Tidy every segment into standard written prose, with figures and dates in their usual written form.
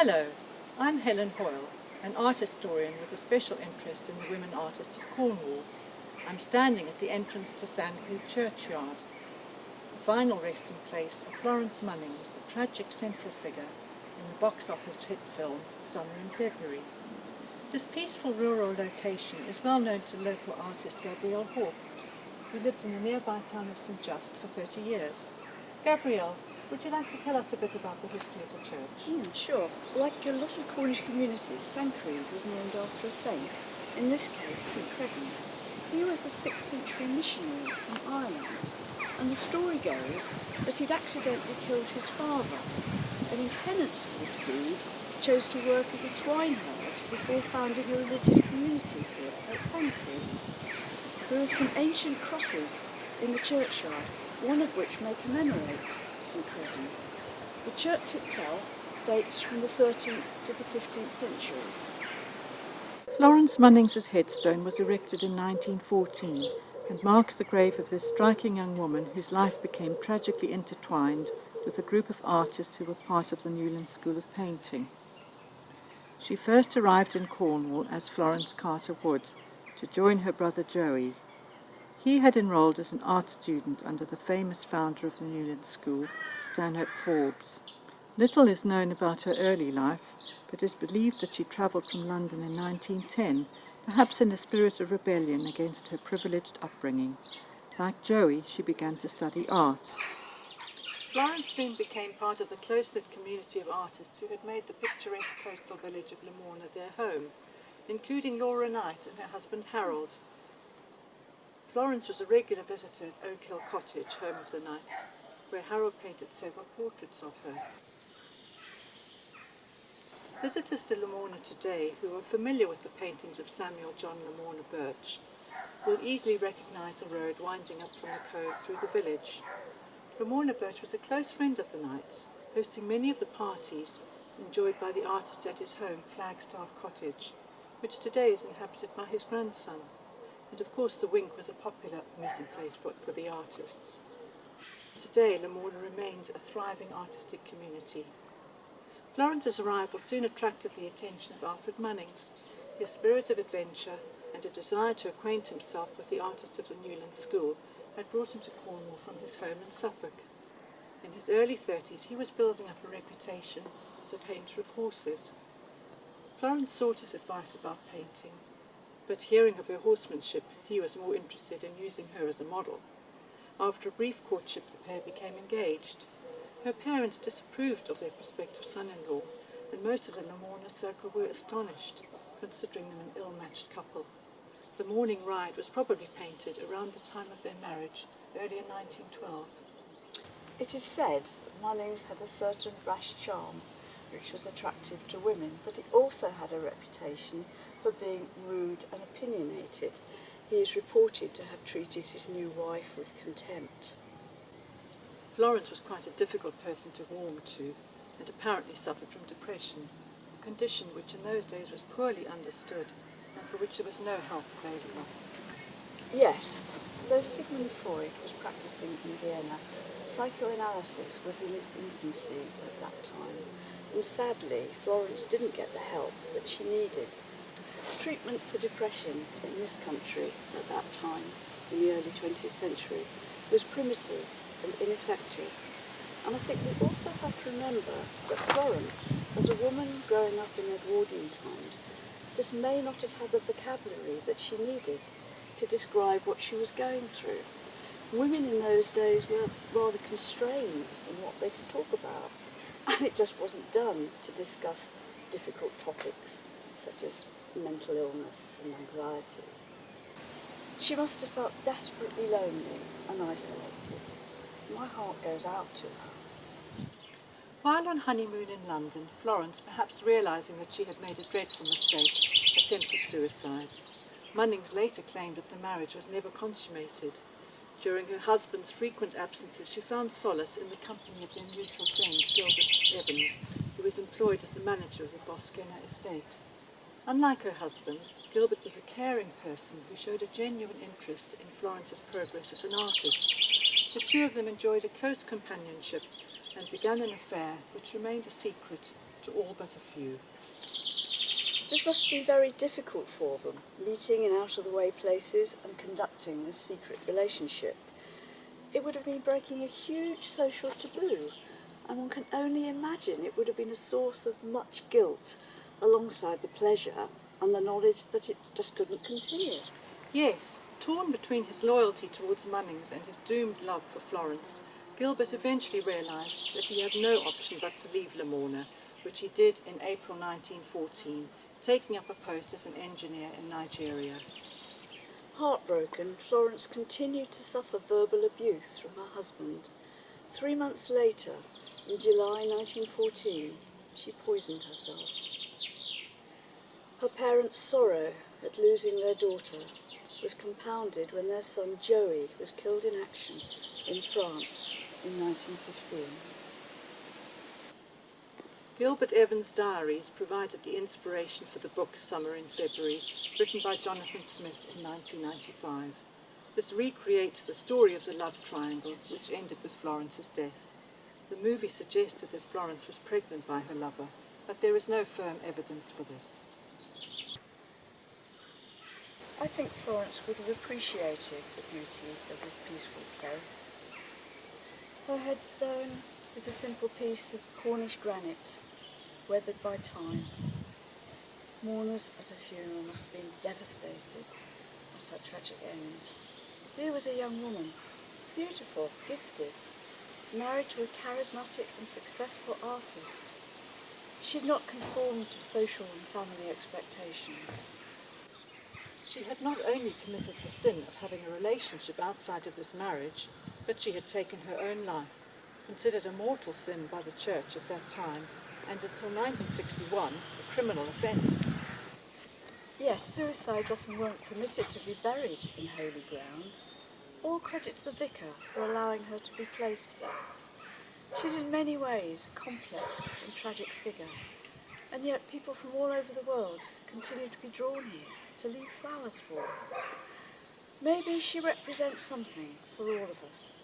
Hello, I'm Helen Hoyle, an art historian with a special interest in the women artists of Cornwall. I'm standing at the entrance to St.Credan churchyard, the final resting place of Florence Munnings, the tragic central figure in the box office hit film Summer in February. This peaceful rural location is well known to local artist Gabrielle Hawkes, who lived in the nearby town of St. Just for 30 years. Gabrielle, would you like to tell us a bit about the history of the church? Sure. Like a lot of Cornish communities, St.Credan was named after a saint, in this case St.Credan. He was a 6th century missionary from Ireland, and the story goes that he'd accidentally killed his father, and in penance for this deed chose to work as a swineherd before founding a religious community here at St.Credan. There are some ancient crosses in the churchyard, one of which may commemorate St.Credan. The church itself dates from the 13th to the 15th centuries. Florence Munnings' headstone was erected in 1914 and marks the grave of this striking young woman whose life became tragically intertwined with a group of artists who were part of the Newland School of Painting. She first arrived in Cornwall as Florence Carter Wood to join her brother Joey. He had enrolled as an art student under the famous founder of the Newland School, Stanhope Forbes. Little is known about her early life, but it is believed that she travelled from London in 1910, perhaps in a spirit of rebellion against her privileged upbringing. Like Joey, she began to study art. Florence soon became part of the close-knit community of artists who had made the picturesque coastal village of Lamorna their home, including Laura Knight and her husband Harold. Florence was a regular visitor at Oak Hill Cottage, home of the Knights, where Harold painted several portraits of her. Visitors to Lamorna today, who are familiar with the paintings of Samuel John Lamorna Birch, will easily recognise the road winding up from the cove through the village. Lamorna Birch was a close friend of the Knights, hosting many of the parties enjoyed by the artist at his home, Flagstaff Cottage, which today is inhabited by his grandson. And of course the Wink was a popular meeting place for the artists. Today Lamorna remains a thriving artistic community. Florence's arrival soon attracted the attention of Alfred Munnings. His spirit of adventure and a desire to acquaint himself with the artists of the Newland School had brought him to Cornwall from his home in Suffolk. In his early 30s he was building up a reputation as a painter of horses. Florence sought his advice about painting, but hearing of her horsemanship, he was more interested in using her as a model. After a brief courtship, the pair became engaged. Her parents disapproved of their prospective son-in-law, and most of the Lamorna circle were astonished, considering them an ill-matched couple. The morning ride was probably painted around the time of their marriage, early in 1912. It is said that Munnings had a certain rash charm which was attractive to women, but he also had a reputation for being rude and opinionated. He is reported to have treated his new wife with contempt. Florence was quite a difficult person to warm to, and apparently suffered from depression, a condition which in those days was poorly understood and for which there was no help available. Yes, though Sigmund Freud was practicing in Vienna, psychoanalysis was in its infancy at that time, and sadly Florence didn't get the help that she needed. Treatment for depression in this country at that time, in the early 20th century, was primitive and ineffective. And I think we also have to remember that Florence, as a woman growing up in Edwardian times, just may not have had the vocabulary that she needed to describe what she was going through. Women in those days were rather constrained in what they could talk about, and it just wasn't done to discuss difficult topics such as mental illness and anxiety. She must have felt desperately lonely and isolated. My heart goes out to her. While on honeymoon in London, Florence, perhaps realising that she had made a dreadful mistake, attempted suicide. Munnings later claimed that the marriage was never consummated. During her husband's frequent absences, she found solace in the company of their mutual friend, Gilbert Evans, who was employed as the manager of the Boskenna estate. Unlike her husband, Gilbert was a caring person who showed a genuine interest in Florence's progress as an artist. The two of them enjoyed a close companionship and began an affair which remained a secret to all but a few. This must have been very difficult for them, meeting in out-of-the-way places and conducting this secret relationship. It would have been breaking a huge social taboo, and one can only imagine it would have been a source of much guilt alongside the pleasure and the knowledge that it just couldn't continue. Yes, torn between his loyalty towards Munnings and his doomed love for Florence, Gilbert eventually realised that he had no option but to leave Lamorna, which he did in April 1914, taking up a post as an engineer in Nigeria. Heartbroken, Florence continued to suffer verbal abuse from her husband. 3 months later, in July 1914, she poisoned herself. Her parents' sorrow at losing their daughter was compounded when their son Joey was killed in action in France in 1915. Gilbert Evans' diaries provided the inspiration for the book Summer in February, written by Jonathan Smith in 1995. This recreates the story of the love triangle, which ended with Florence's death. The movie suggested that Florence was pregnant by her lover, but there is no firm evidence for this. I think Florence would have appreciated the beauty of this peaceful place. Her headstone is a simple piece of Cornish granite, weathered by time. Mourners at her funeral must have been devastated at her tragic end. Here was a young woman, beautiful, gifted, married to a charismatic and successful artist. She had not conformed to social and family expectations. She had not only committed the sin of having a relationship outside of this marriage, but she had taken her own life, considered a mortal sin by the church at that time, and until 1961, a criminal offence. Yes, suicides often weren't permitted to be buried in holy ground. All credit to the vicar for allowing her to be placed there. She's in many ways a complex and tragic figure, and yet people from all over the world continue to be drawn here to leave flowers for her. Maybe she represents something for all of us,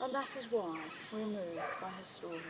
and that is why we're moved by her story.